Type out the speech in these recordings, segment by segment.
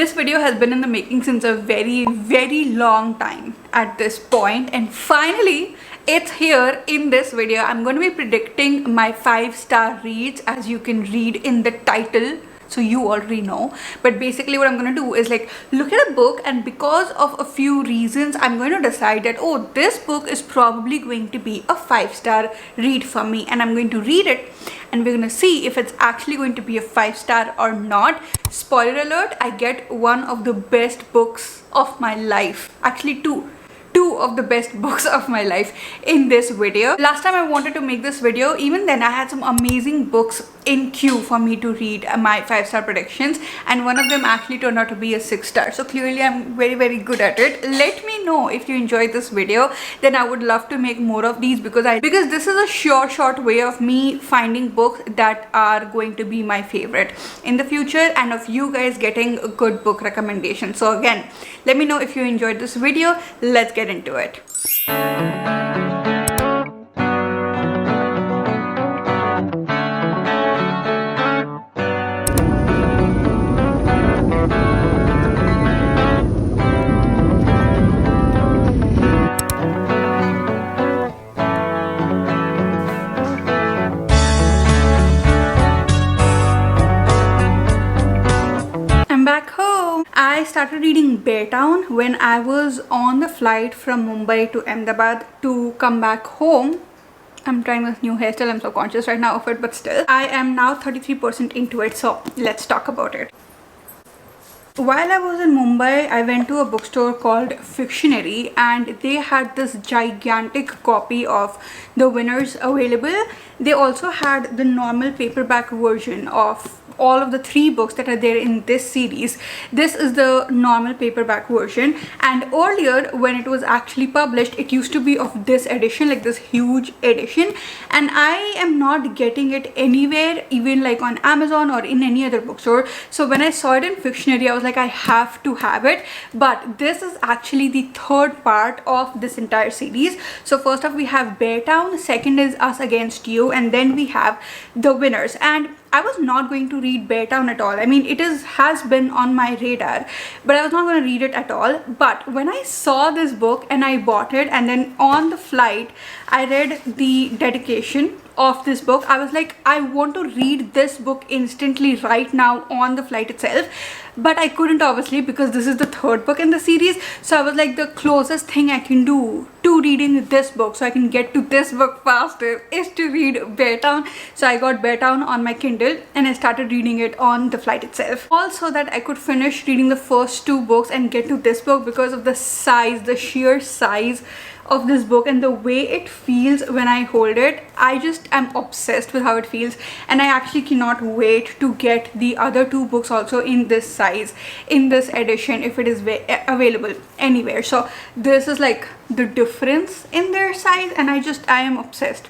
This video has been in the making since a very long time at this point, and finally it's here in this video. I'm going to be predicting my 5-star reads, as you can read in the title, so you already know. But basically what I'm going to do is like look at a book, and because of a few reasons I'm going to decide that, oh, this book is probably going to be a 5-star read for me, and I'm going to read it and we're going to see if it's actually going to be a 5-star or not. Spoiler alert, I get one of the best books of my life, actually two of the best books of my life in this video. Last time I wanted to make this video, even then I had some amazing books in queue for me to read my 5-star predictions, and one of them actually turned out to be a 6-star. So clearly I'm very good at it. Let me know if you enjoyed this video, then I would love to make more of these, because this is a short way of me finding books that are going to be my favorite in the future, and of you guys getting a good book recommendation. So again, let me know if you enjoyed this video. Let's get into it. Back home, I started reading Beartown when I was on the flight from Mumbai to Ahmedabad to come back home. I'm trying this new hairstyle. I'm so conscious right now of it, but still, I am now 33% into it, so let's talk about it. While I was in Mumbai, I went to a bookstore called Fictionary, and they had this gigantic copy of The Winners available. They also had the normal paperback version of all of the 3 books that are there in this series. This is the normal paperback version, and earlier when it was actually published, it used to be of this edition, like this huge edition, and I am not getting it anywhere, even like on Amazon or in any other bookstore. So when I saw it in Fictionary, I was like, I have to have it. But this is actually the 3rd part of this entire series. So first off, we have Beartown, second is Us Against You, and then we have The Winners. And I was not going to read Beartown at all. I mean, it has been on my radar, but I was not going to read it at all. But when I saw this book and I bought it, and then on the flight I read the dedication of this book, I was like, I want to read this book instantly right now on the flight itself. But I couldn't, obviously, because this is the 3rd book in the series. So I was like, the closest thing I can do to reading this book, so I can get to this book faster, is to read Beartown. So I got Beartown on my Kindle and I started reading it on the flight itself. Also, that I could finish reading the first 2 books and get to this book because of the size, the sheer size of this book and the way it feels when I hold it. I just am obsessed with how it feels, and I actually cannot wait to get the other 2 books also in this size, in this edition, if it is available anywhere. So this is like the difference in their size, and I am obsessed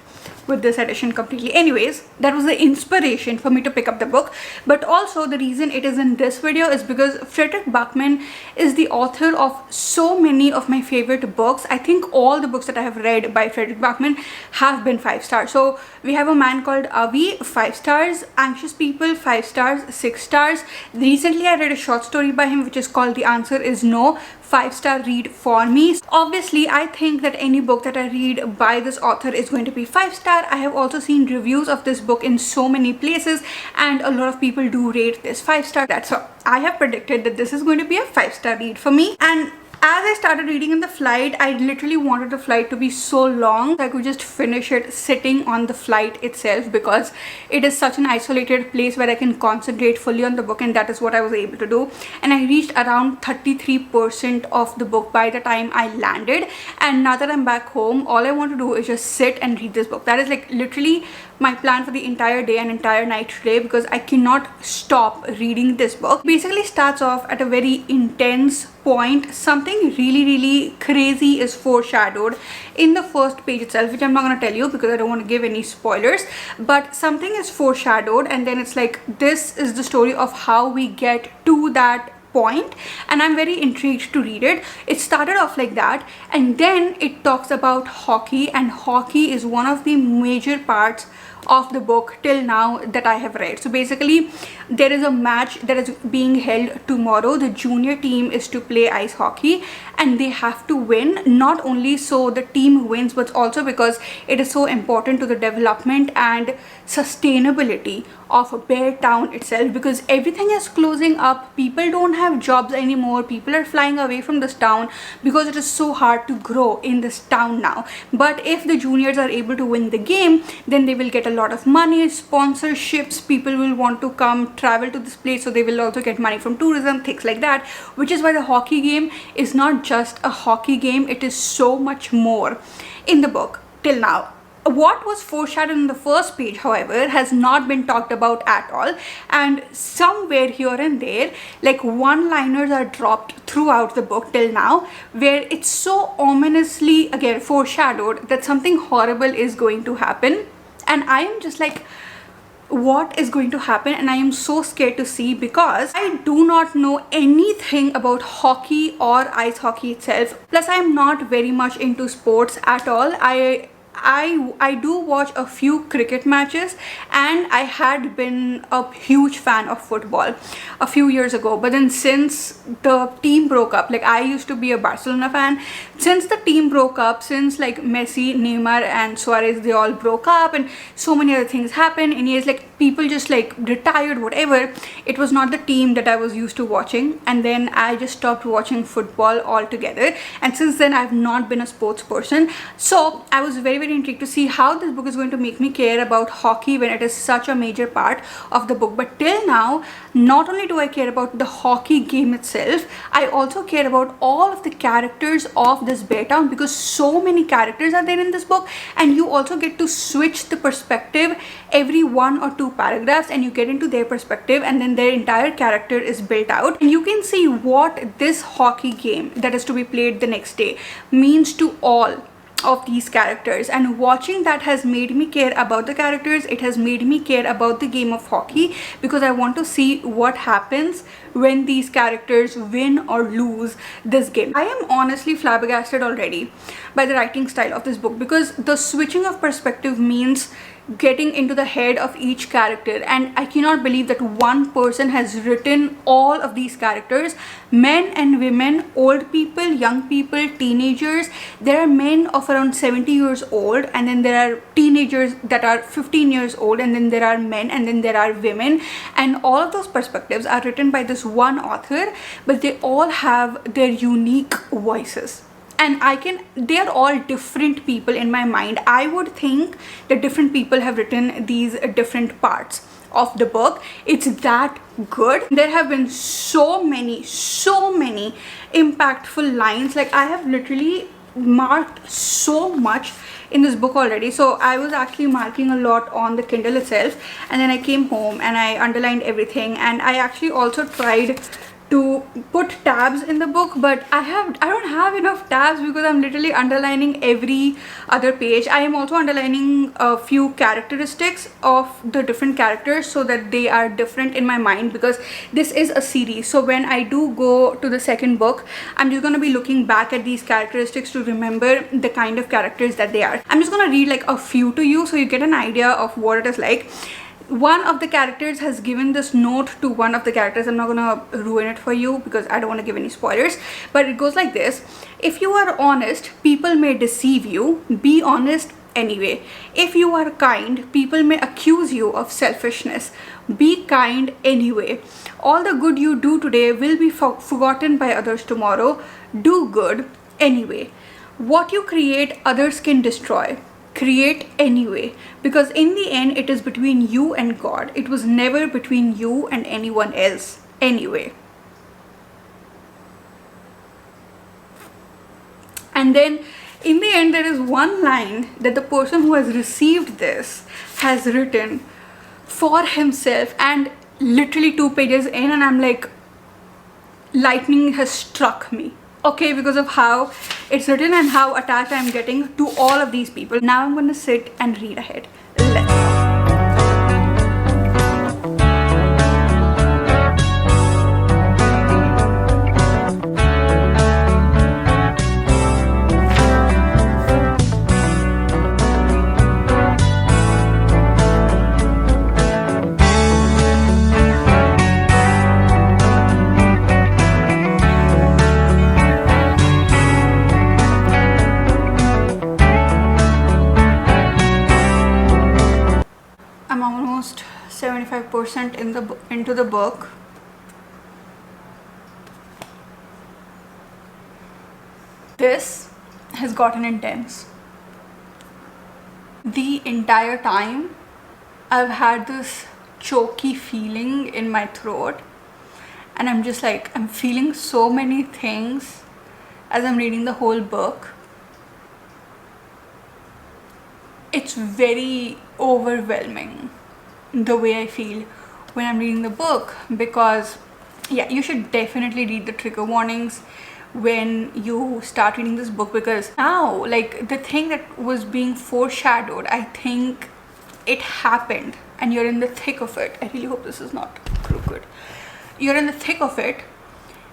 with this edition completely. Anyways, that was the inspiration for me to pick up the book. But also the reason it is in this video is because Frederick Backman is the author of so many of my favorite books. I think all the books that I have read by Frederick Backman have been 5 stars. So we have A Man Called Avi, 5 stars, Anxious People, 5 stars, 6 stars. Recently I read a short story by him which is called The Answer Is No, 5-star read for me. Obviously, I think that any book that I read by this author is going to be 5-star. I have also seen reviews of this book in so many places, and a lot of people do rate this 5-star. That's why I have predicted that this is going to be a 5-star read for me. And as I started reading in the flight, I literally wanted the flight to be so long that I could just finish it sitting on the flight itself, because it is such an isolated place where I can concentrate fully on the book, and that is what I was able to do. And I reached around 33% of the book by the time I landed, and now that I'm back home, all I want to do is just sit and read this book. That is like literally my plan for the entire day and entire night today, because I cannot stop reading this book. Basically starts off at a very intense point. Something really crazy is foreshadowed in the first page itself, which I'm not going to tell you because I don't want to give any spoilers, but something is foreshadowed, and then it's like, this is the story of how we get to that point, and I'm very intrigued to read it. It started off like that, and then it talks about hockey, and hockey is one of the major parts of the book till now that I have read. So basically, there is a match that is being held tomorrow. The junior team is to play ice hockey and they have to win, not only so the team wins, but also because it is so important to the development and sustainability of Beartown itself, because everything is closing up. People don't have jobs anymore. People are flying away from this town because it is so hard to grow in this town now. But if the juniors are able to win the game, then they will get a lot of money, sponsorships, people will want to come travel to this place, so they will also get money from tourism, things like that, which is why the hockey game is not just a hockey game, it is so much more in the book till now. What was foreshadowed in the first page, however, has not been talked about at all, and somewhere here and there, like one-liners are dropped throughout the book till now, where it's so ominously again foreshadowed that something horrible is going to happen, and I am just like, what is going to happen? And I am so scared to see, because I do not know anything about hockey or ice hockey itself. Plus, I am not very much into sports at all. I do watch a few cricket matches, and I had been a huge fan of football a few years ago, but then since the team broke up, like I used to be a Barcelona fan, since the team broke up, since like Messi, Neymar and Suarez, they all broke up and so many other things happened, and yes, like people just like retired, whatever, it was not the team that I was used to watching, and then I just stopped watching football altogether, and since then I've not been a sports person. So I was very intrigued to see how this book is going to make me care about hockey when it is such a major part of the book. But till now, not only do I care about the hockey game itself, I also care about all of the characters of this Beartown, because so many characters are there in this book, and you also get to switch the perspective every 1 or 2 paragraphs, and you get into their perspective, and then their entire character is built out, and you can see what this hockey game that is to be played the next day means to all of these characters. And watching that has made me care about the characters. It has made me care about the game of hockey, because I want to see what happens when these characters win or lose this game. I am honestly flabbergasted already by the writing style of this book, because the switching of perspective means getting into the head of each character, and I cannot believe that one person has written all of these characters, men and women, old people, young people, teenagers. There are men of around 70 years old, and then there are teenagers that are 15 years old, and then there are men, and then there are women, and all of those perspectives are written by this one author, but they all have their unique voices. And they are all different people in my mind. I would think that different people have written these different parts of the book. It's that good. There have been so many impactful lines. Like I have literally marked so much in this book already. So I was actually marking a lot on the Kindle itself, and then I came home and I underlined everything, and I actually also tried to put tabs in the book, but I don't have enough tabs, because I'm literally underlining every other page. I am also underlining a few characteristics of the different characters so that they are different in my mind, because this is a series. So when I do go to the second book, I'm just going to be looking back at these characteristics to remember the kind of characters that they are. I'm just going to read like a few to you so you get an idea of what it is like. One of the characters has given this note to one of the characters. I'm not gonna ruin it for you because I don't want to give any spoilers, but it goes like this: if you are honest, people may deceive you. Be honest anyway. If you are kind, people may accuse you of selfishness. Be kind anyway. All the good you do today will be forgotten by others tomorrow. Do good anyway. What you create, others can destroy. Create anyway, because in the end it is between you and God. It was never between you and anyone else anyway. And then in the end there is one line that the person who has received this has written for himself, and literally 2 pages in, and I'm like, lightning has struck me. Okay, because of how it's written and how attached I'm getting to all of these people. Now I'm going to sit and read ahead. Let's go. into the book, this has gotten intense. The entire time I've had this choky feeling in my throat, and I'm just like, I'm feeling so many things as I'm reading the whole book. It's very overwhelming the way I feel when I'm reading the book, because yeah, you should definitely read the trigger warnings when you start reading this book, because now, like, the thing that was being foreshadowed, I think it happened and you're in the thick of it. I really hope this is not crooked. You're in the thick of it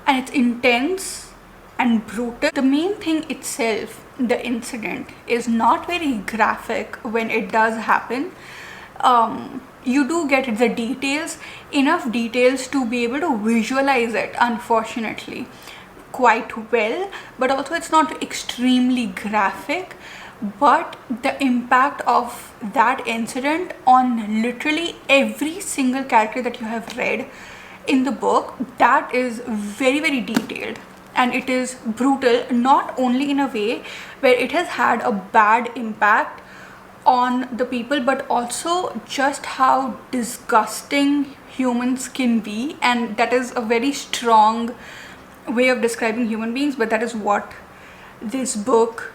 and it's intense and brutal. The main thing itself, the incident, is not very graphic when it does happen. You do get the details, enough details to be able to visualize it, unfortunately, quite well, but also it's not extremely graphic. But the impact of that incident on literally every single character that you have read in the book, that is very, very detailed, and it is brutal, not only in a way where it has had a bad impact on the people, but also just how disgusting humans can be. And that is a very strong way of describing human beings, but that is what this book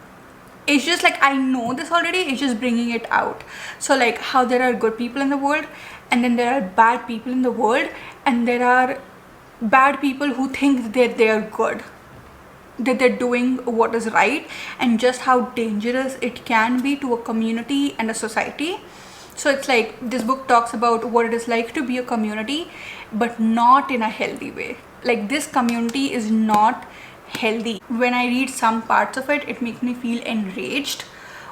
is. Just like, I know this already, it's just bringing it out. So like, how there are good people in the world, and then there are bad people in the world, and there are bad people who think that they are good, that they're doing what is right, and just how dangerous it can be to a community and a society. So it's like, this book talks about what it is like to be a community, but not in a healthy way. Like, this community is not healthy. When I read some parts of it, it makes me feel enraged.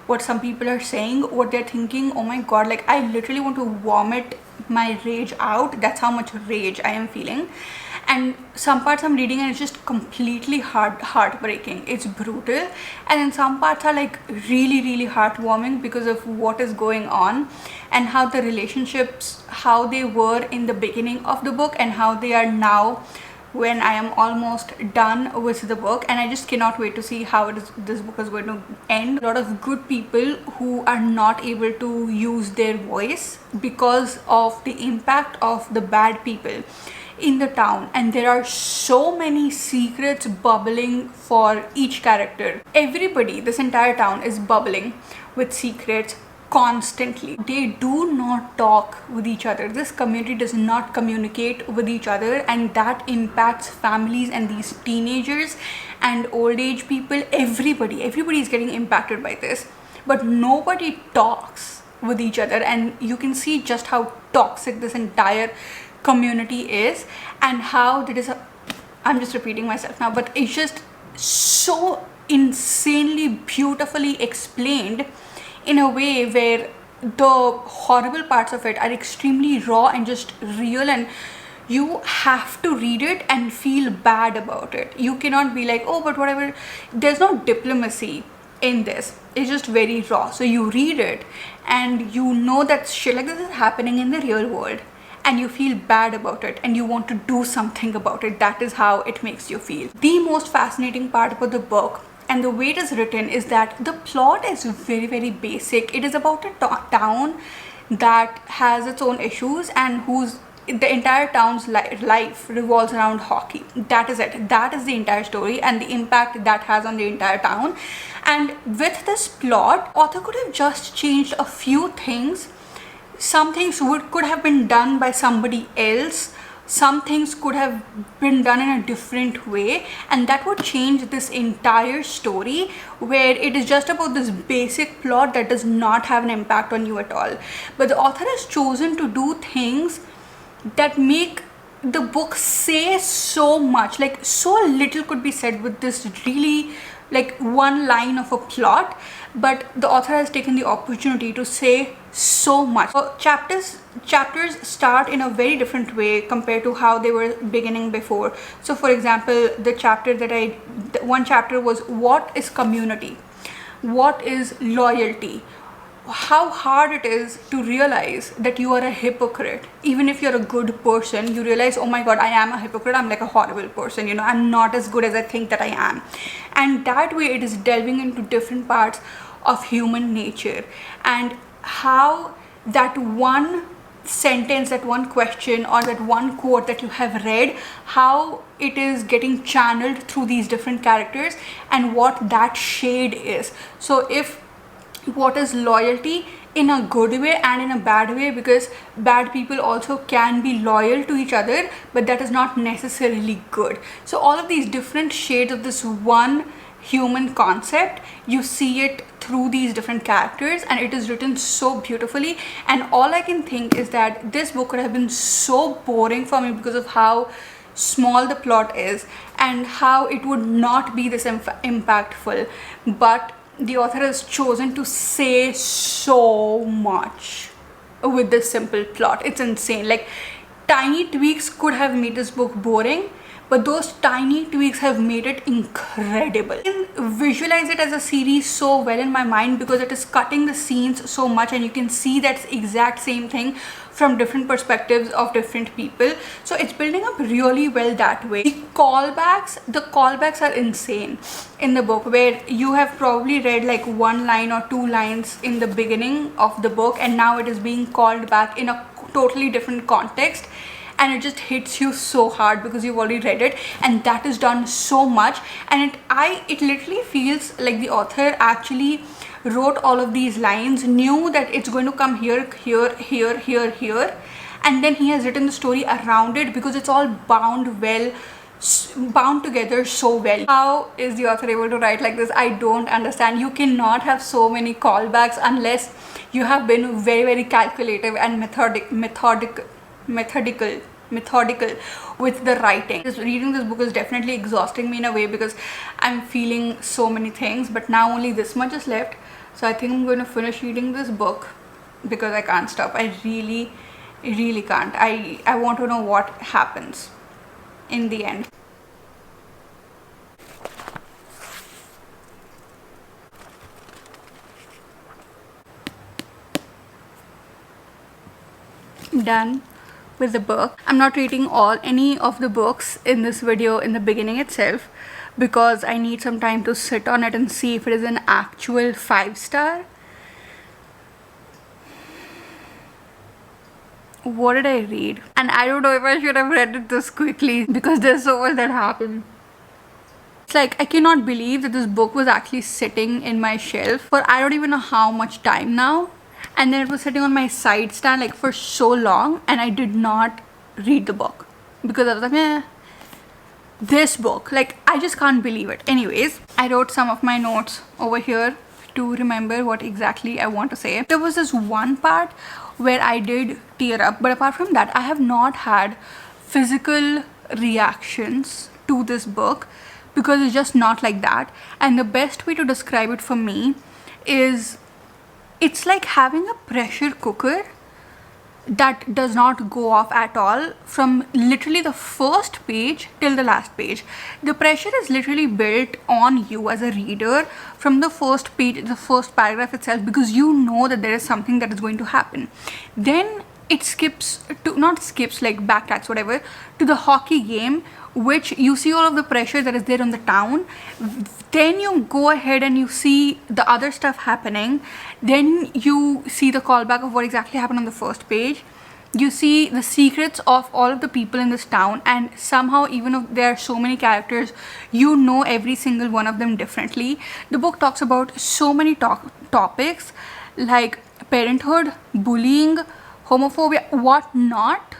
What some people are saying, what they're thinking, oh my god, like, I literally want to vomit my rage out. That's how much rage I am feeling. And some parts I'm reading and it's just completely heartbreaking. It's brutal. And then some parts are like really, really heartwarming because of what is going on, and how the relationships, how they were in the beginning of the book and how they are now when I am almost done with the book. And I just cannot wait to see how this book is going to end. A lot of good people who are not able to use their voice because of the impact of the bad people in the town, and there are so many secrets bubbling for each character. Everybody, this entire town is bubbling with secrets constantly. They do not talk with each other. This community does not communicate with each other, and that impacts families and these teenagers and old age people. Everybody is getting impacted by this, but nobody talks with each other. And you can see just how toxic this entire community is, and how that is I'm just repeating myself now, but it's just so insanely beautifully explained in a way where the horrible parts of it are extremely raw and just real, and you have to read it and feel bad about it. You cannot be like, oh, but whatever. There's no diplomacy in this. It's just very raw. So you read it and you know that shit like this is happening in the real world, and you feel bad about it and you want to do something about it. That is how it makes you feel. The most fascinating part about the book and the way it is written is that the plot is very, very basic. It is about a town that has its own issues and the entire town's life revolves around hockey. That is it. That is the entire story and the impact that has on the entire town. And with this plot, author could have just changed a few things. Some things could have been done by somebody else. Some things could have been done in a different way, and that would change this entire story, where it is just about this basic plot that does not have an impact on you at all. But the author has chosen to do things that make the book say so much. Like, so little could be said with this really like one line of a plot, but the author has taken the opportunity to say so much. So chapters start in a very different way compared to how they were beginning before. So for example, one chapter was, what is community, what is loyalty, how hard it is to realize that you are a hypocrite. Even if you're a good person, you realize, oh my god, I am a hypocrite, I'm like a horrible person, you know, I'm not as good as I think that I am. And that way it is delving into different parts of human nature, and how that one sentence, that one question, or that one quote that you have read, how it is getting channeled through these different characters, and what that shade is. So if what is loyalty in a good way and in a bad way, because bad people also can be loyal to each other, but that is not necessarily good. So all of these different shades of this one human concept, you see it through these different characters, and it is written so beautifully. And all I can think is that this book could have been so boring for me because of how small the plot is and how it would not be this impactful, but the author has chosen to say so much with this simple plot. It's insane. Like, tiny tweaks could have made this book boring, but those tiny tweaks have made it incredible. I can visualize it as a series so well in my mind because it is cutting the scenes so much, and you can see that exact same thing from different perspectives of different people. So it's building up really well that way. The callbacks are insane in the book, where you have probably read like one line or two lines in the beginning of the book, and now it is being called back in a totally different context, and it just hits you so hard because you've already read it. And that is done so much, and it literally feels like the author actually wrote all of these lines, knew that it's going to come here, and then he has written the story around it because it's all bound together so well. How is the author able to write like this? I don't understand. You cannot have so many callbacks unless you have been very, very calculative and methodical with the writing. Reading this book is definitely exhausting me in a way because I'm feeling so many things, but now only this much is left. So I think I'm going to finish reading this book because I can't stop. I really can't. I want to know what happens in the end. Done with the book. I'm not reading any of the books in this video in the beginning itself because I need some time to sit on it and see if it is an actual 5-star. What did I read? And I don't know if I should have read it this quickly because there's so much that happened. It's like I cannot believe that this book was actually sitting in my shelf for I don't even know how much time now, and then it was sitting on my side stand like for so long, and I did not read the book because I was like, this book, like, I just can't believe it. Anyways, I wrote some of my notes over here to remember what exactly I want to say. There was this one part where I did tear up, but apart from that, I have not had physical reactions to this book because it's just not like that. And the best way to describe it for me is it's like having a pressure cooker that does not go off at all from literally the first page till the last page. The pressure is literally built on you as a reader from the first page, the first paragraph itself, because you know that there is something that is going to happen. Then it backtracks, whatever, to the hockey game, which you see all of the pressure that is there on the town. Then you go ahead and you see the other stuff happening. Then you see the callback of what exactly happened on the first page. You see the secrets of all of the people in this town, and somehow, even if there are so many characters, you know every single one of them differently. The book talks about so many topics like parenthood, bullying, homophobia, whatnot,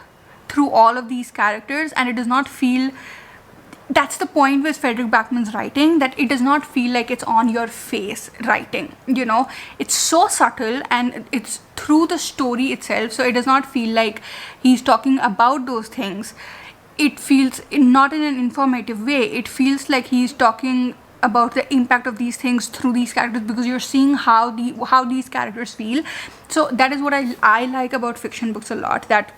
through all of these characters, and it does not feel, that's the point with Frederick Backman's writing, that it does not feel like it's on your face writing, you know. It's so subtle and it's through the story itself, so it does not feel like he's talking about those things. It feels not in an informative way. It feels like he's talking about the impact of these things through these characters, because you're seeing how these characters feel. So that is what I like about fiction books a lot, that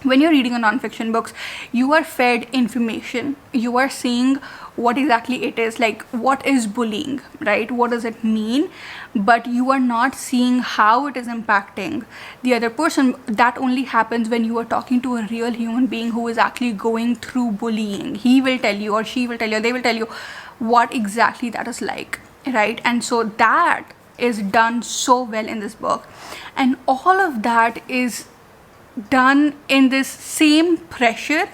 when you're reading a non-fiction books, you are fed information, you are seeing what exactly it is, like what is bullying, right? What does it mean? But you are not seeing how it is impacting the other person. That only happens when you are talking to a real human being who is actually going through bullying. He will tell you, or she will tell you, they will tell you what exactly that is like, right? And so that is done so well in this book, and all of that is done in this same pressure,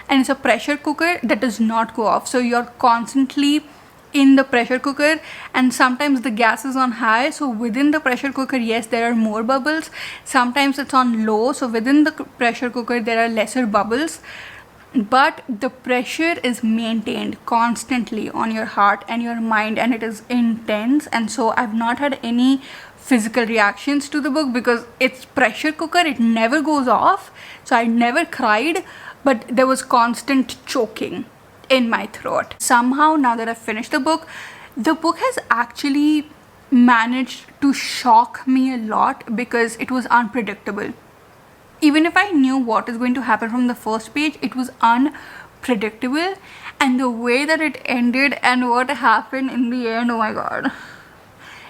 and it's a pressure cooker that does not go off. So you're constantly in the pressure cooker, and sometimes the gas is on high, so within the pressure cooker, yes, there are more bubbles. Sometimes it's on low, so within the pressure cooker there are lesser bubbles, but the pressure is maintained constantly on your heart and your mind, and it is intense. And so I've not had any physical reactions to the book because it's pressure cooker, it never goes off. So I never cried, but there was constant choking in my throat. Somehow, now that I've finished the book has actually managed to shock me a lot because it was unpredictable. Even if I knew what is going to happen from the first page, it was unpredictable. And the way that it ended and what happened in the end, oh my god.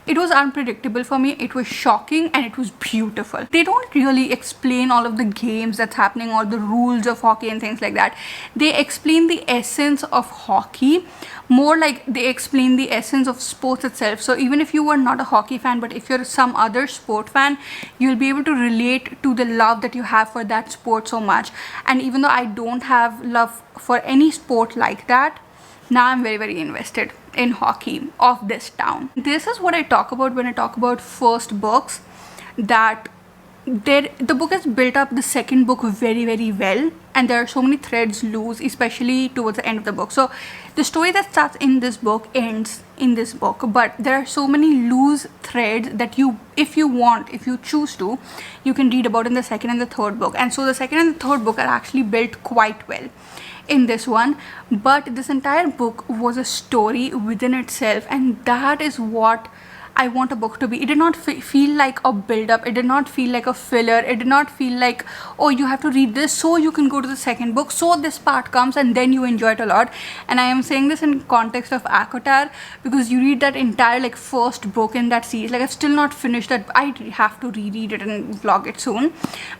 It was unpredictable for me, it was shocking, and it was beautiful. They don't really explain all of the games that's happening or the rules of hockey and things like that. They explain the essence of hockey, more like they explain the essence of sports itself. So even if you are not a hockey fan, but if you're some other sport fan, you'll be able to relate to the love that you have for that sport so much. And even though I don't have love for any sport like that, now I'm very, very invested in hockey of this town. This is what I talk about when I talk about first books, that the book has built up the second book very, very well, and there are so many threads loose, especially towards the end of the book. So the story that starts in this book ends in this book, but there are so many loose threads that if you choose to, you can read about in the second and the third book. And so the second and the third book are actually built quite well in this one, but this entire book was a story within itself, and that is what I want a book to be. It did not feel like a build-up, it did not feel like a filler, it did not feel like, oh, you have to read this so you can go to the second book, so this part comes and then you enjoy it a lot. And I am saying this in context of Akotar, because you read that entire like first book in that series, like I've still not finished that, I have to reread it and vlog it soon,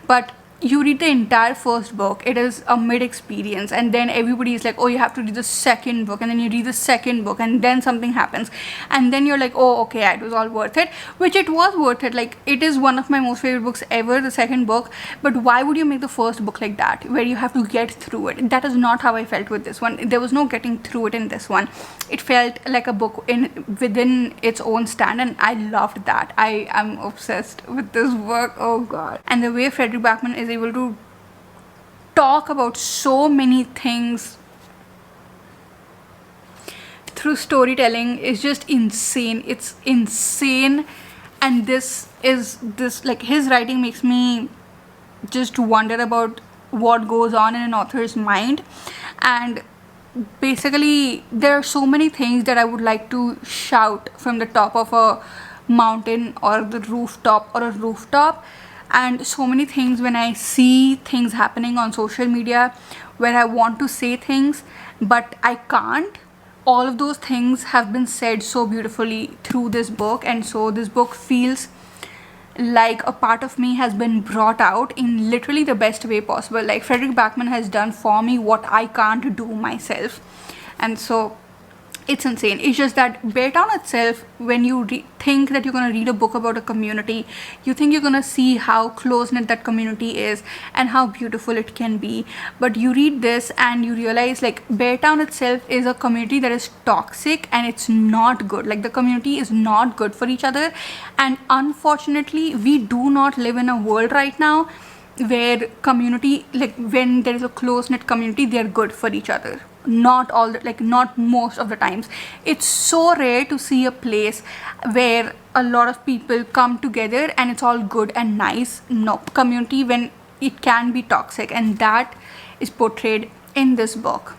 but you read the entire first book, it is a mid experience, and then everybody is like, oh, you have to read the second book, and then you read the second book, and then something happens, and then you're like, oh, okay, it was all worth it, which it was worth it. Like, it is one of my most favorite books ever, the second book, but why would you make the first book like that, where you have to get through it? That is not how I felt with this one. There was no getting through it in this one. It felt like a book within its own stand, and I loved that. I am obsessed with this book, oh god. And the way Fredrik Backman is able to talk about so many things through storytelling is just insane. It's insane. And this like, his writing makes me just wonder about what goes on in an author's mind. And basically there are so many things that I would like to shout from the top of a mountain or the rooftop, and so many things when I see things happening on social media where I want to say things but I can't. All of those things have been said so beautifully through this book, and so this book feels like a part of me has been brought out in literally the best way possible. Like, Fredrik Backman has done for me what I can't do myself, and so it's insane. It's just that Beartown itself, when you think that you're going to read a book about a community, you think you're going to see how close-knit that community is and how beautiful it can be, but you read this and you realize, like, Beartown itself is a community that is toxic and it's not good. Like, the community is not good for each other, and unfortunately we do not live in a world right now where community, like, when there is a close-knit community, they are good for each other. Not all, like, not most of the times. It's so rare to see a place where a lot of people come together and it's all good and nice. No, community, when it can be toxic, and that is portrayed in this book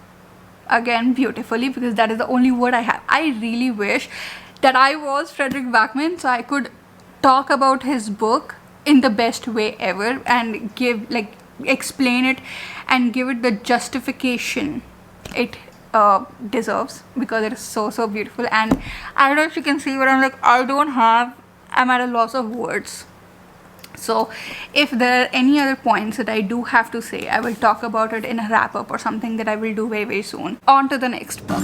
again beautifully, because that is the only word I have. I really wish that I was Fredrik Backman so I could talk about his book in the best way ever and give, like, explain it and give it the justification it deserves, because it is so beautiful. And I don't know if you can see, but I'm at a loss of words. So if there are any other points that I do have to say, I will talk about it in a wrap up or something that I will do very soon. On to the next book.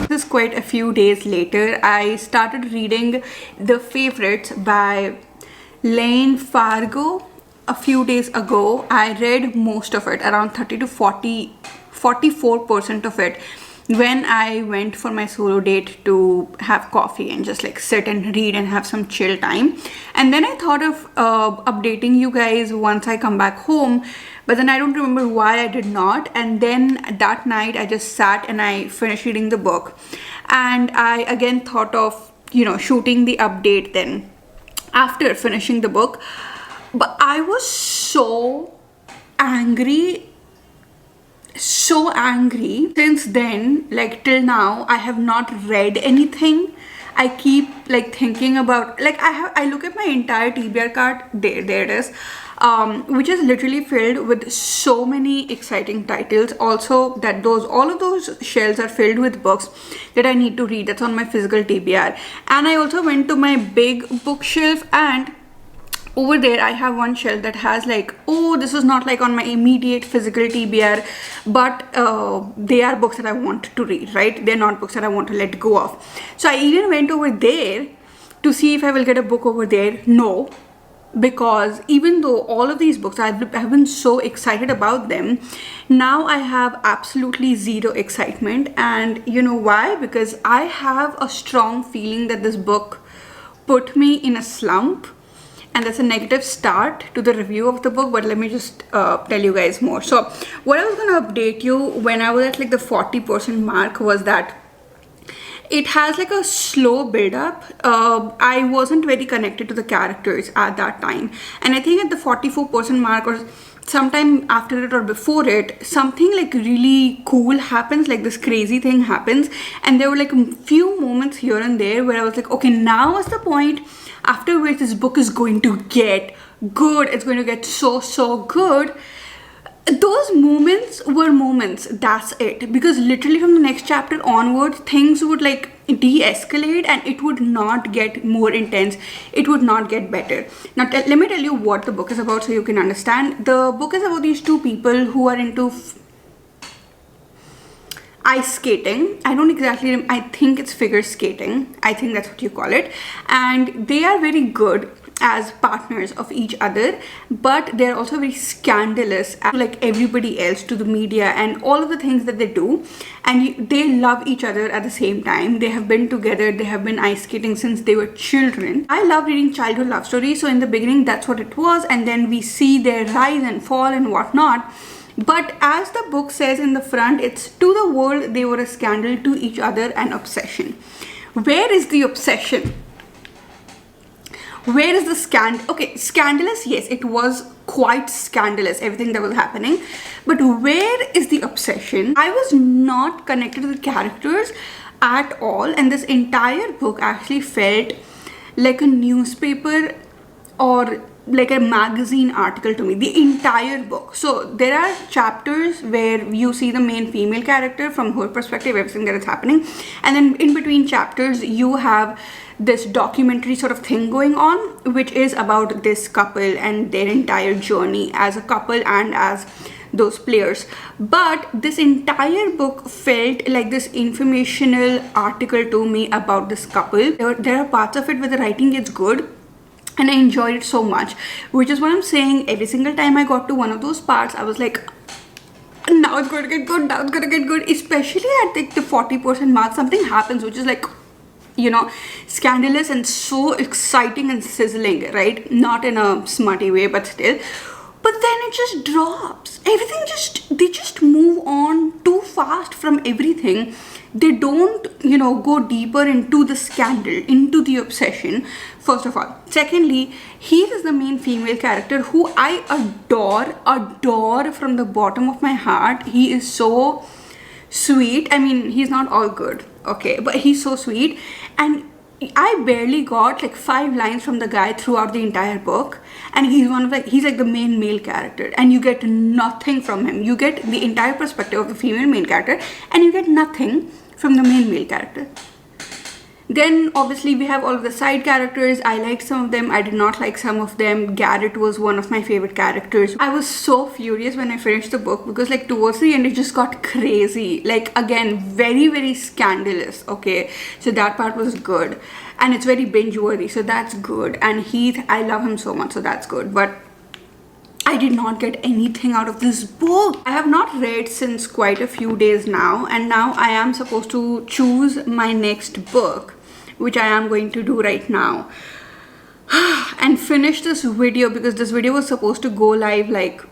This is quite a few days later. I started reading The Favorites by Lane Fargo a few days ago. I read most of it, around 30 to 44% of it, when I went for my solo date to have coffee and just like sit and read and have some chill time. And then I thought of updating you guys once I come back home, but then I don't remember why I did not. And then that night I just sat and I finished reading the book, and I again thought of, you know, shooting the update then after finishing the book. But I was so angry since then. Like till now I have not read anything. I keep like thinking about, like I look at my entire TBR card, there it is, which is literally filled with so many exciting titles. Also that all of those shelves are filled with books that I need to read. That's on my physical TBR. And I also went to my big bookshelf, and over there I have one shelf that has like, oh, this is not like on my immediate physical TBR, but they are books that I want to read, right? They're not books that I want to let go of. So I even went over there to see if I will get a book over there. No, because even though all of these books I've been so excited about them, now I have absolutely zero excitement. And you know why? Because I have a strong feeling that this book put me in a slump, and that's a negative start to the review of the book. But let me just tell you guys more. So what I was going to update you when I was at like the 40% mark was that it has like a slow build up. I wasn't very connected to the characters at that time, and I think at the 44% mark or sometime after it or before it, something like really cool happens, like this crazy thing happens. And there were like a few moments here and there where I was like, okay, now is the point after which this book is going to get good. It's going to get so good. Those moments were moments, that's it. Because literally from the next chapter onwards, things would like de-escalate and it would not get more intense. It would not get better. Now let me tell you what the book is about so you can understand. The book is about these two people who are into ice skating. I think it's figure skating. I think that's what you call it. And they are very good as partners of each other, but they're also very scandalous, like everybody else, to the media and all of the things that they do. And they love each other at the same time. They have been together, they have been ice skating since they were children. I love reading childhood love stories, so in the beginning that's what it was, and then we see their rise and fall and whatnot. But as the book says in the front, it's to the world they were a scandal, to each other an obsession. Where is the obsession? Where is the scandalous, yes, it was quite scandalous, everything that was happening. But where is the obsession? I was not connected to the characters at all, and this entire book actually felt like a newspaper or like a magazine article to me, the entire book. So there are chapters where you see the main female character from her perspective, everything that is happening, and then in between chapters you have this documentary sort of thing going on, which is about this couple and their entire journey as a couple and as those players. But this entire book felt like this informational article to me about this couple. There are parts of it where the writing is good and I enjoyed it so much, which is what I'm saying. Every single time I got to one of those parts, I was like, now it's going to get good, now it's going to get good. Especially at like the 40% mark, something happens which is like, you know, scandalous and so exciting and sizzling, right? Not in a smutty way, but still. But then it just drops. They just move on too fast from everything. they don't, you know, go deeper into the scandal, into the obsession, first of all. Secondly, he is the main female character who I adore from the bottom of my heart. He is so sweet. I mean, he's not all good, okay, but he's so sweet. And I barely got like 5 lines from the guy throughout the entire book, and he's like the main male character, and you get nothing from him. You get the entire perspective of the female main character, and you get nothing from the main male character. Then obviously we have all of the side characters. I liked some of them, I did not like some of them. Garrett was one of my favorite characters. I was so furious when I finished the book because like towards the end it just got crazy. Like again, very scandalous, okay? So that part was good. And it's very binge worthy, so that's good. And Heath, I love him so much, so that's good. But I did not get anything out of this book. I have not read since quite a few days now, and now I am supposed to choose my next book, which I am going to do right now, and finish this video, because this video was supposed to go live like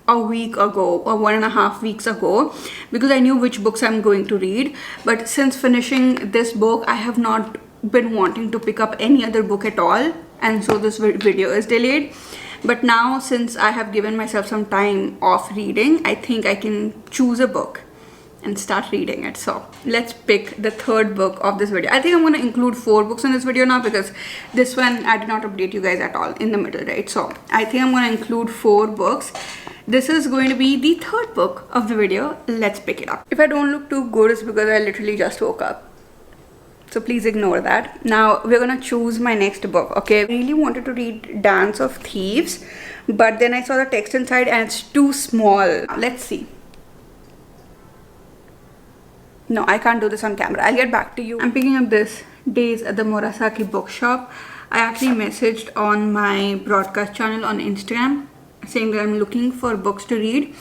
a week ago or 1.5 weeks ago, because I knew which books I'm going to read. But since finishing this book, I have not been wanting to pick up any other book at all, and so this video is delayed. But now, since I have given myself some time off reading, I think I can choose a book and start reading it. So let's pick the third book of this video. I think I'm going to include 4 books in this video now, because this one I did not update you guys at all in the middle, right? So I think I'm going to include 4 books. This is going to be the third book of the video. Let's pick it up. If I don't look too good, it's because I literally just woke up, so please ignore that. Now we're gonna choose my next book, okay? I really wanted to read Dance of Thieves, but then I saw the text inside and it's too small. Let's see. No, I can't do this on camera. I'll get back to you. I'm picking up this Days at the Murasaki bookshop. I actually messaged on my broadcast channel on Instagram saying that I'm looking for books to read,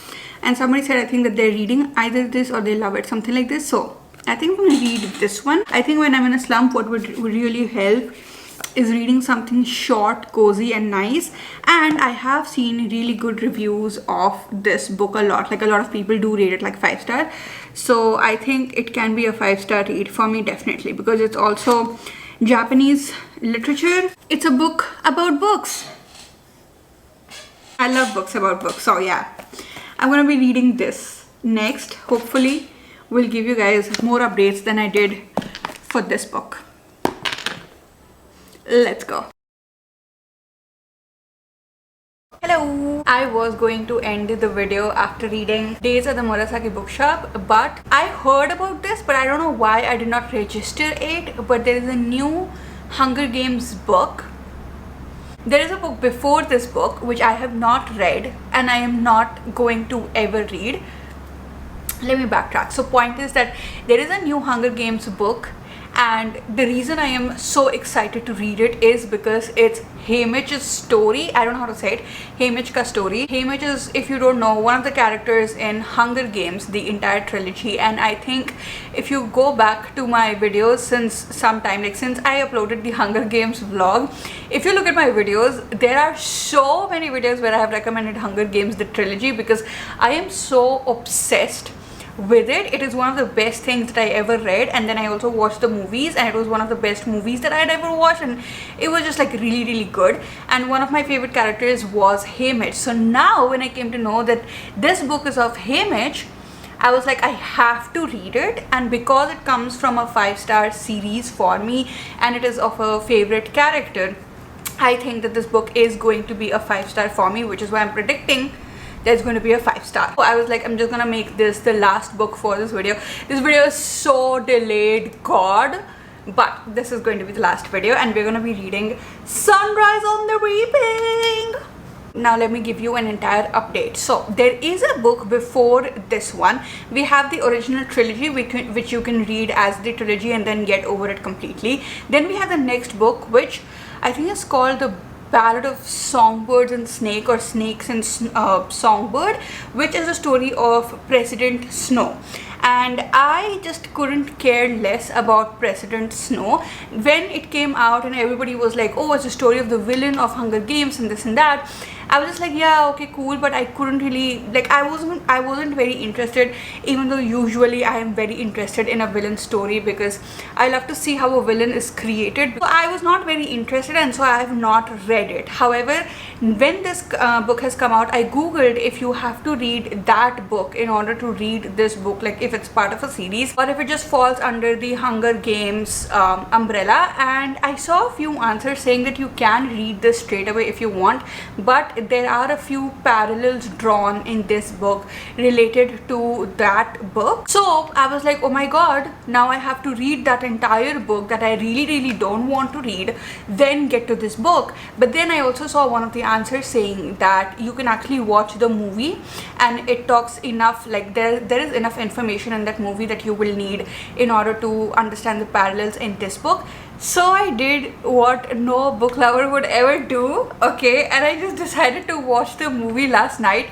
and somebody said I think that they're reading either this or they love it, something like this. So I think I'm going to read this one. I think when I'm in a slump, what would really help is reading something short, cozy and nice. And I have seen really good reviews of this book a lot. Like a lot of people do rate it like 5 star. So I think it can be a 5-star read for me, definitely, because it's also Japanese literature. It's a book about books. I love books about books. So yeah, I'm going to be reading this next. Hopefully will give you guys more updates than I did for this book. Let's go. Hello! I was going to end the video after reading Days at the Murasaki bookshop, but I heard about this, but I don't know why I did not register it. But there is a new Hunger Games book. There is a book before this book which I have not read and I am not going to ever read. Let me backtrack. So point is that there is a new Hunger Games book, and the reason I am so excited to read it is because it's Haymitch's story. I don't know how to say it. Haymitch ka story. Haymitch is, if you don't know, one of the characters in Hunger Games, the entire trilogy. And I think if you go back to my videos since some time, like since I uploaded the Hunger Games vlog, if you look at my videos, there are so many videos where I have recommended Hunger Games, the trilogy, because I am so obsessed with it. It is one of the best things that I ever read, and then I also watched the movies, and it was one of the best movies that I had ever watched, and it was just like really good. And one of my favorite characters was Haymitch. So now when I came to know that this book is of Haymitch, I was like, I have to read it. And because it comes from a 5-star series for me and it is of a favorite character, I think that this book is going to be a 5-star for me, which is why I'm predicting there's going to be a 5-star. So I was like, I'm just gonna make this the last book for this video. This video is so delayed, god, but this is going to be the last video, and we're gonna be reading Sunrise on the Reaping. Now let me give you an entire update. So there is a book before this one. We have the original trilogy, which you can read as the trilogy and then get over it completely. Then we have the next book, which I think is called the Ballad of Songbirds and Snake, or Snakes and Songbird, which is a story of President Snow. And I just couldn't care less about President Snow when it came out, and everybody was like, oh, it's a story of the villain of Hunger Games and this and that. I was just like, yeah, okay, cool, but I couldn't really, like, I wasn't very interested, even though usually I am very interested in a villain story because I love to see how a villain is created. So I was not very interested, and so I have not read it. However, when this book has come out, I googled if you have to read that book in order to read this book, like if it's part of a series or if it just falls under the Hunger Games umbrella, and I saw a few answers saying that you can read this straight away if you want, but there are a few parallels drawn in this book related to that book. So I was like, oh my god, now I have to read that entire book that I really don't want to read, then get to this book. But then I also saw one of the answers saying that you can actually watch the movie, and it talks enough, like there is enough information in that movie that you will need in order to understand the parallels in this book. So I did what no book lover would ever do, okay, and I just decided to watch the movie last night.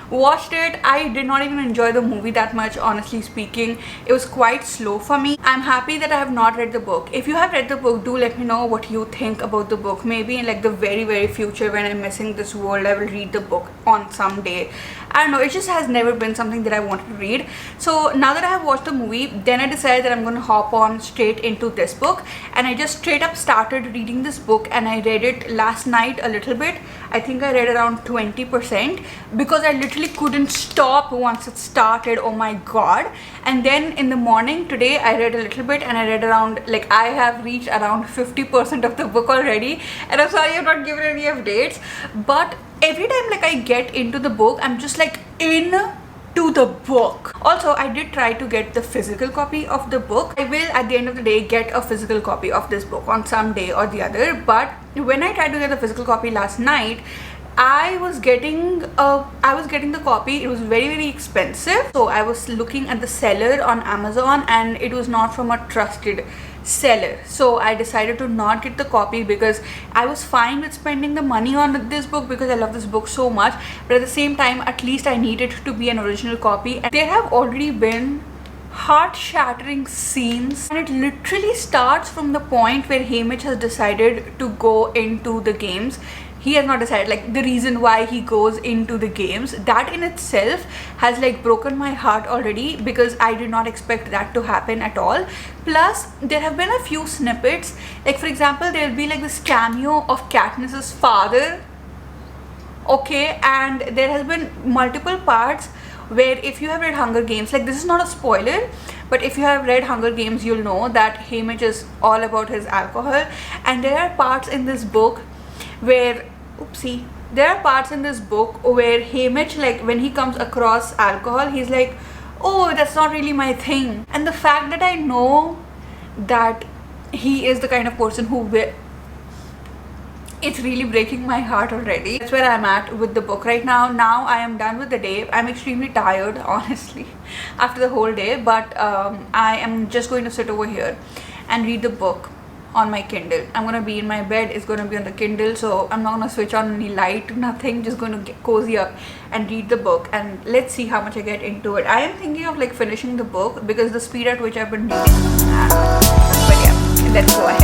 Watched it. I did not even enjoy the movie that much, honestly speaking. It was quite slow for me. I'm happy that I have not read the book. If you have read the book, do let me know what you think about the book. Maybe in like the very future, when I'm missing this world, I will read the book on some day. I don't know, it just has never been something that I wanted to read. So now that I have watched the movie, then I decided that I'm going to hop on straight into this book, and I just straight up started reading this book, and I read it last night a little bit. I think I read around 20% because I literally couldn't stop once it started. Oh my god. And then in the morning today I read a little bit, and I read around, like, I have reached around 50% of the book already, and I'm sorry I've not given any updates, but every time like I get into the book, I'm just like into the book. Also, I did try to get the physical copy of the book. I will at the end of the day get a physical copy of this book on some day or the other, but when I tried to get the physical copy last night, I was getting the copy. It was very expensive. So I was looking at the seller on Amazon, and it was not from a trusted seller. So I decided to not get the copy because I was fine with spending the money on this book because I love this book so much, but at the same time, at least I needed to be an original copy. And there have already been heart-shattering scenes, and it literally starts from the point where Haymitch has decided to go into the games. He has not decided, like, the reason why he goes into the games. That in itself has like broken my heart already because I did not expect that to happen at all. Plus, there have been a few snippets, like for example, there will be like this cameo of Katniss's father, okay, and there has been multiple parts where, if you have read Hunger Games, like, this is not a spoiler, but if you have read Hunger Games, you'll know that Haymitch is all about his alcohol, and there are parts in this book where there are parts in this book where Haymitch, like, when he comes across alcohol, he's like, oh, that's not really my thing. And the fact that I know that he is the kind of person who will, it's really breaking my heart already. That's where I'm at with the book right now. Now I am done with the day. I'm extremely tired, honestly, after the whole day, but I am just going to sit over here and read the book on my Kindle. I'm gonna be in my bed, it's gonna be on the Kindle, so I'm not gonna switch on any light, nothing, just going to get cozy up and read the book, and let's see how much I get into it. I am thinking of like finishing the book because the speed at which I've been reading, but yeah, let's go ahead.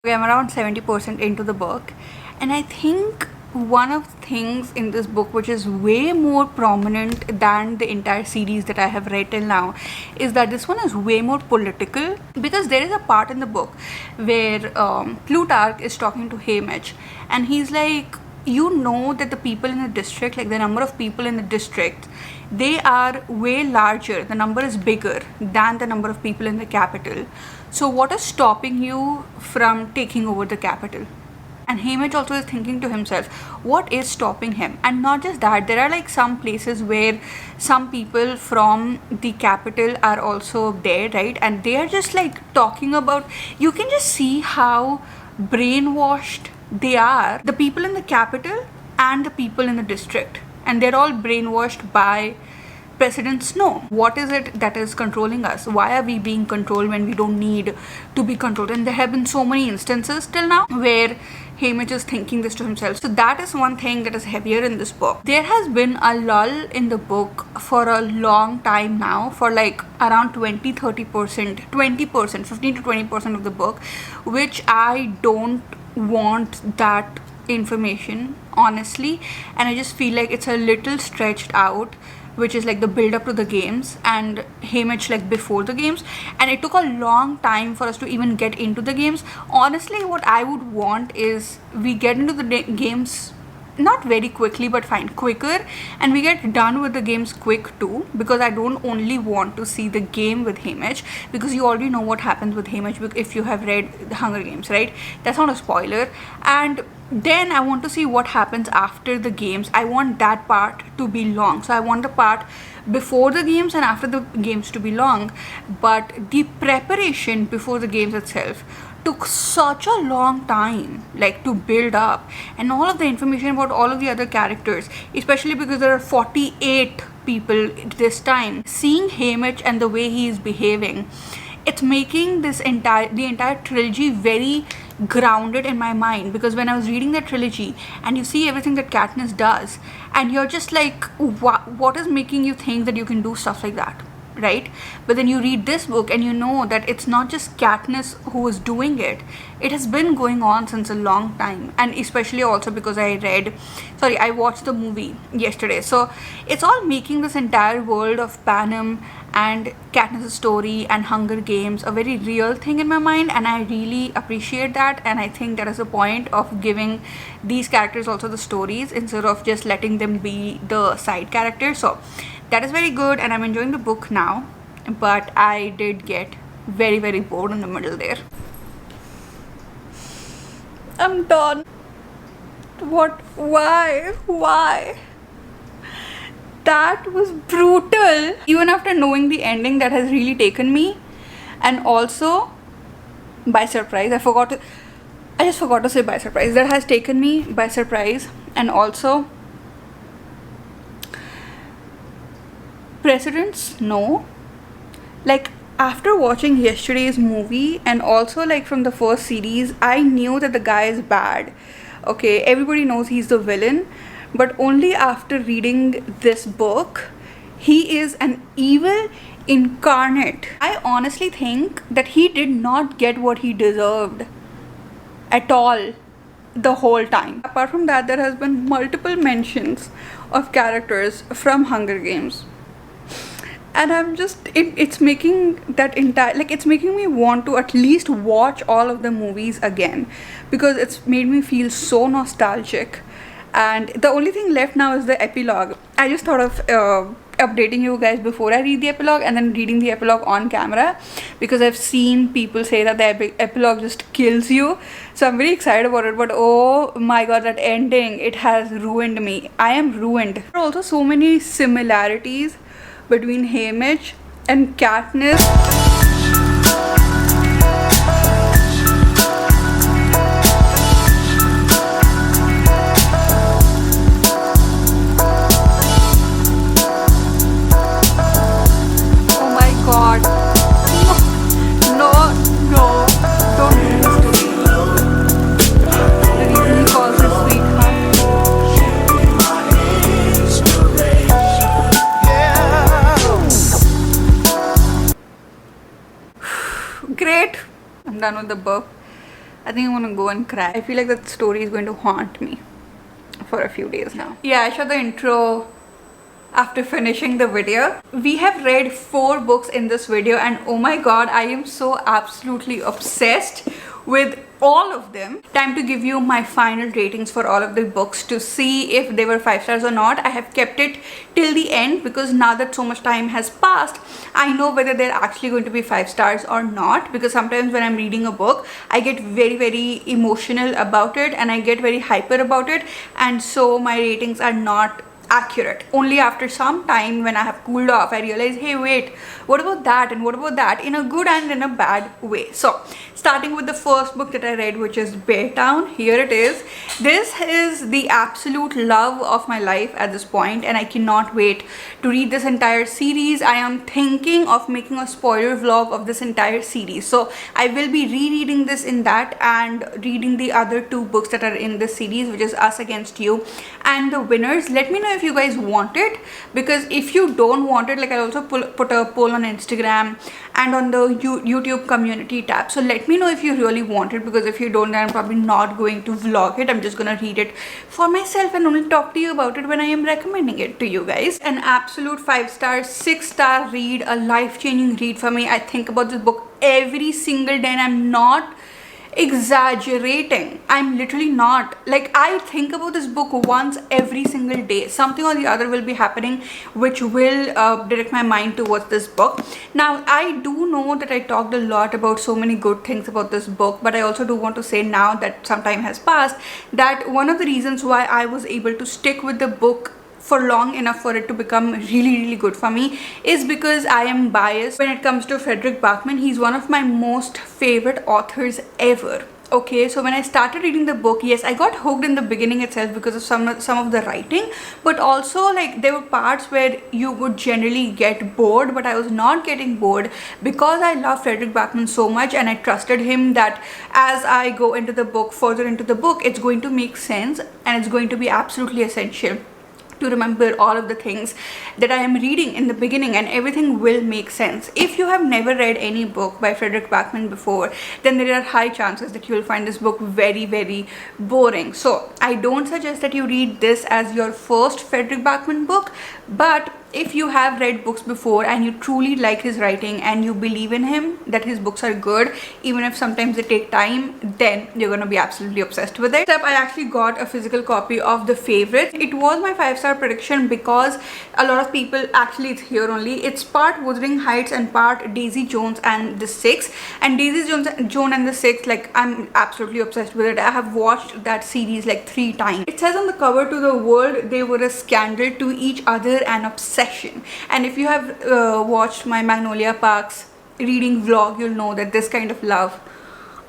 Okay, I'm around 70% into the book, and I think one of the things in this book which is way more prominent than the entire series that I have read till now is that this one is way more political, because there is a part in the book where Plutarch is talking to Haymitch, and he's like, you know that the people in the district, like the number of people in the district, they are way larger, the number is bigger than the number of people in the capital. So what is stopping you from taking over the capital? And Haymitch also is thinking to himself, what is stopping him? And not just that, there are like some places where some people from the capital are also there, right? And they are just like talking about, you can just see how brainwashed they are, the people in the capital and the people in the district, and they're all brainwashed by President Snow. What is it that is controlling us? Why are we being controlled when we don't need to be controlled? And there have been so many instances till now where Haymitch is thinking this to himself. So that is one thing that is heavier in this book. There has been a lull in the book for a long time now, for like around 20-30%, 20%, 15 to 20% of the book, which I don't want that information, honestly. And I just feel like it's a little stretched out, which is like the build up to the games and Haymitch like before the games, and it took a long time for us to even get into the games. Honestly, what I would want is we get into the games not very quickly, but fine, quicker, and we get done with the games quick too, because I don't only want to see the game with Haymitch, because you already know what happens with Haymitch if you have read the Hunger Games, right? That's not a spoiler. And then I want to see what happens after the games. I want that part to be long. So I want the part before the games and after the games to be long. But the preparation before the games itself took such a long time, like, to build up, and all of the information about all of the other characters, especially because there are 48 people this time. Seeing Haymitch and the way he is behaving, it's making the entire trilogy very grounded in my mind, because when I was reading the trilogy and you see everything that Katniss does, and you're just like, what is making you think that you can do stuff like that, right? But then you read this book and you know that it's not just Katniss who is doing it. It has been going on since a long time, and especially also because I watched the movie yesterday, so it's all making this entire world of Panem and Katniss' story and Hunger Games a very real thing in my mind, and I really appreciate that. And I think that is the point of giving these characters also the stories instead of just letting them be the side characters. So that is very good, and I'm enjoying the book now, but I did get very, very bored in the middle there. I'm done. Why? That was brutal. Even after knowing the ending, that has really taken me, and also by surprise. I just forgot to say by surprise. That has taken me by surprise, and also precedents, no. Like, after watching yesterday's movie and also like from the first series, I knew that the guy is bad. Okay, everybody knows he's the villain, but only after reading this book, he is an evil incarnate. I honestly think that he did not get what he deserved at all the whole time. Apart from that, there has been multiple mentions of characters from Hunger Games, and I'm just, it's making that entire, like, it's making me want to at least watch all of the movies again, because it's made me feel so nostalgic. And the only thing left now is the epilogue. I just thought of updating you guys before I read the epilogue and then reading the epilogue on camera, because I've seen people say that the epilogue just kills you. So I'm very excited about it, but oh my god, that ending, it has ruined me. I am ruined. There are also so many similarities between Haymitch and Katniss. Great, I'm done with the book. I think I'm gonna go and cry. I feel like that story is going to haunt me for a few days now. Yeah, I shot the intro after finishing the video. We have read 4 books in this video, and oh my god, I am so absolutely obsessed with all of them. Time to give you my final ratings for all of the books to see if they were 5 stars or not. I have kept it till the end because now that so much time has passed, I know whether they're actually going to be 5 stars or not, because sometimes when I'm reading a book, I get very, very emotional about it and I get very hyper about it, and so my ratings are not accurate. Only after some time, when I have cooled off, I realized, hey, wait, what about that and what about that, in a good and in a bad way. So starting with the first book that I read, which is Beartown. Here it is. This is the absolute love of my life at this point, and I cannot wait to read this entire series. I am thinking of making a spoiler vlog of this entire series, so I will be rereading this in that and reading the other two books that are in this series, which is Us Against You and The Winners. Let me know if you guys want it, because if you don't want it, like, I also put a poll on Instagram and on the YouTube community tab, so let me know if you really want it, because if you don't, then I'm probably not going to vlog it. I'm just gonna read it for myself and only talk to you about it when I am recommending it to you guys. An absolute 5-star, 6-star read, a life-changing read for me. I think about this book every single day, and I'm not exaggerating. I'm literally not. Like, I think about this book once every single day. Something or the other will be happening which will direct my mind towards this book. Now, I do know that I talked a lot about so many good things about this book, but I also do want to say, now that some time has passed, that one of the reasons why I was able to stick with the book for long enough for it to become really good for me is because I am biased when it comes to Fredrik Backman. He's one of my most favorite authors ever. Okay, so when I started reading the book, yes, I got hooked in the beginning itself because of some of the writing, but also, like, there were parts where you would generally get bored, but I was not getting bored because I love Fredrik Backman so much, and I trusted him that as I go into the book, further into the book, it's going to make sense and it's going to be absolutely essential to remember all of the things that I am reading in the beginning, and everything will make sense. If you have never read any book by Fredrik Backman before, then there are high chances that you will find this book very boring. So I don't suggest that you read this as your first Fredrik Backman book, but if you have read books before and you truly like his writing and you believe in him, that his books are good, even if sometimes they take time, then you're going to be absolutely obsessed with it. I actually got a physical copy of The Favourite. It was my 5-star prediction because a lot of people, actually it's here only, it's part Wuthering Heights and part Daisy Jones and the Six. And Daisy Jones and the Six, like, I'm absolutely obsessed with it. I have watched that series like 3 times. It says on the cover, to the world they were a scandal, to each other an obsession. And if you have watched my Magnolia Parks reading vlog, you'll know that this kind of love,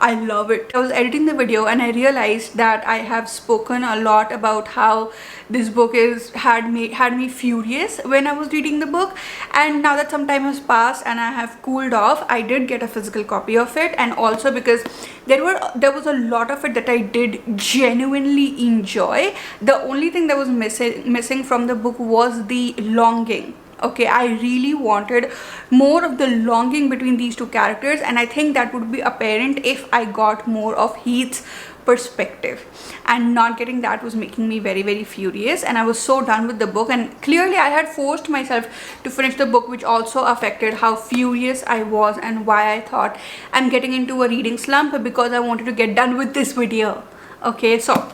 I love it. I was editing the video and I realized that I have spoken a lot about how this book had me furious when I was reading the book, and now that some time has passed and I have cooled off, I did get a physical copy of it. And also because there was a lot of it that I did genuinely enjoy. The only thing that was missing from the book was the longing. Okay, I really wanted more of the longing between these two characters, and I think that would be apparent if I got more of Heath's perspective, and not getting that was making me very furious. And I was so done with the book, and clearly I had forced myself to finish the book, which also affected how furious I was and why I thought I'm getting into a reading slump, because I wanted to get done with this video. Okay, so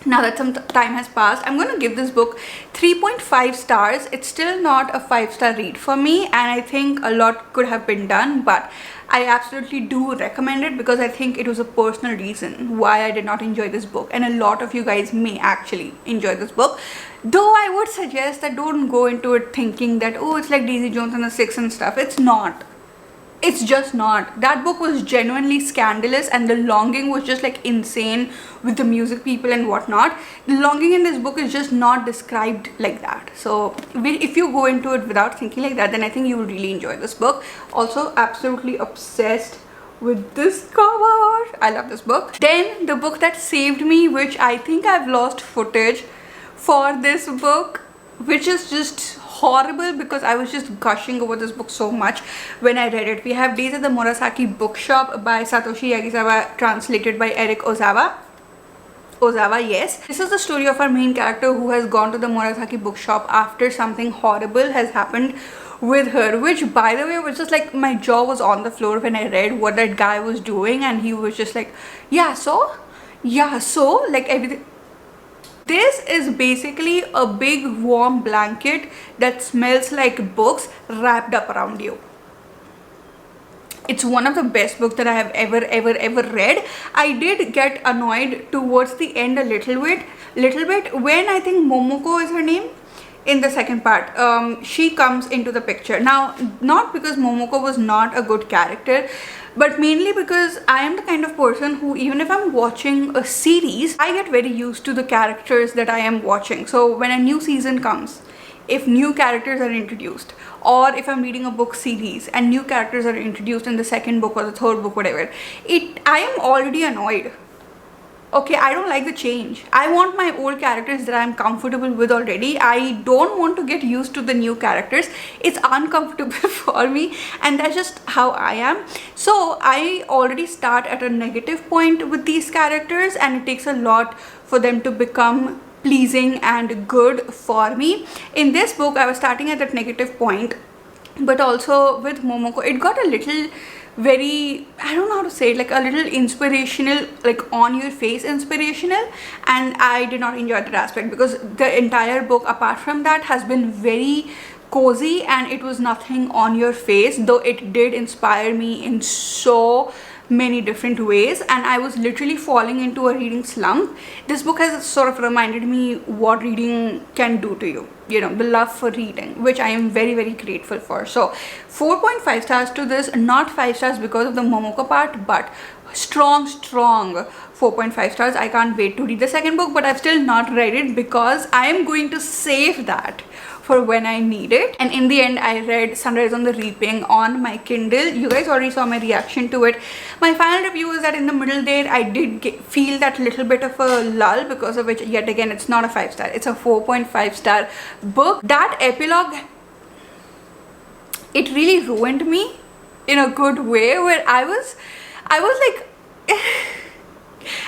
now that some time has passed, I'm going to give this book 3.5 stars. It's still not a 5-star read for me, and I think a lot could have been done, but I absolutely do recommend it because I think it was a personal reason why I did not enjoy this book, and a lot of you guys may actually enjoy this book. Though I would suggest that don't go into it thinking that, oh, it's like Daisy Jones and the Six and stuff. It's not. It's just not. That book was genuinely scandalous, and the longing was just like insane with the music people and whatnot. The longing in this book is just not described like that. So if you go into it without thinking like that, then I think you will really enjoy this book. Also, absolutely obsessed with this cover. I love this book. Then the book that saved me, which I think I've lost footage for this book, which is just horrible because I was just gushing over this book so much when I read it. We have Days at the Murasaki Bookshop by Satoshi Yagisawa, translated by Eric Ozawa. Yes. This is the story of our main character who has gone to the Murasaki bookshop after something horrible has happened with her, which, by the way, was just like, my jaw was on the floor when I read what that guy was doing, and he was just like, yeah, so like everything. This is basically a big warm blanket that smells like books wrapped up around you. It's one of the best books that I have ever read. I did get annoyed towards the end a little bit when I think Momoko is her name. in the second part, she comes into the picture. Now, not because Momoko was not a good character, but mainly because I am the kind of person who, even if I'm watching a series, I get very used to the characters that I am watching. So when a new season comes, if new characters are introduced, or if I'm reading a book series and new characters are introduced in the second book or the third book, whatever, I am already annoyed. Okay, I don't like the change. I want my old characters that I'm comfortable with already. I don't want to get used to the new characters. It's uncomfortable for me, and that's just how I am. So I already start at a negative point with these characters, and it takes a lot for them to become pleasing and good for me. In this book, I was starting at that negative point, but also with Momoko, it got a little very, I don't know how to say it, like a little inspirational, like on your face inspirational, and I did not enjoy that aspect because the entire book apart from that has been very cozy, and it was nothing on your face, though it did inspire me in so many different ways, and I was literally falling into a reading slump. This book has sort of reminded me what reading can do to you, you know, the love for reading, which I am very, very grateful for. So 4.5 stars to this, not 5 stars because of the Momoko part, but strong 4.5 stars. I can't wait to read the second book, but I've still not read it because I am going to save that for when I need it. And in the end, I read Sunrise on the Reaping on my Kindle. You guys already saw my reaction to it. My final review is that in the middle there, I did feel that little bit of a lull, because of which, yet again, it's not a 5 star. It's a 4.5 star book. That epilogue, it really ruined me in a good way, where I was like,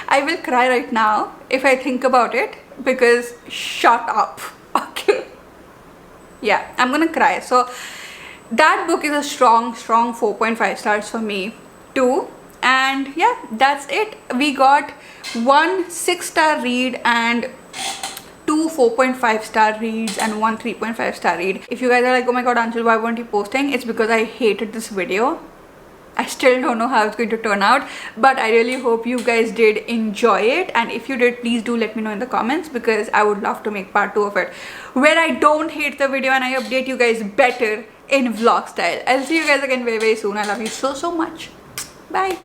I will cry right now if I think about it, because shut up. Okay. Yeah, I'm gonna cry. So that book is a strong 4.5 stars for me too. And yeah, that's it. We got 1 6-star read and 2 4.5 star reads and 1 3.5 star read. If you guys are like, oh my god Anshul, why weren't you posting? It's because I hated this video. I still don't know how it's going to turn out, but I really hope you guys did enjoy it, and if you did, please do let me know in the comments, because I would love to make part 2 of it, where I don't hate the video and I update you guys better in vlog style. I'll see you guys again very, very soon. I love you so much. Bye.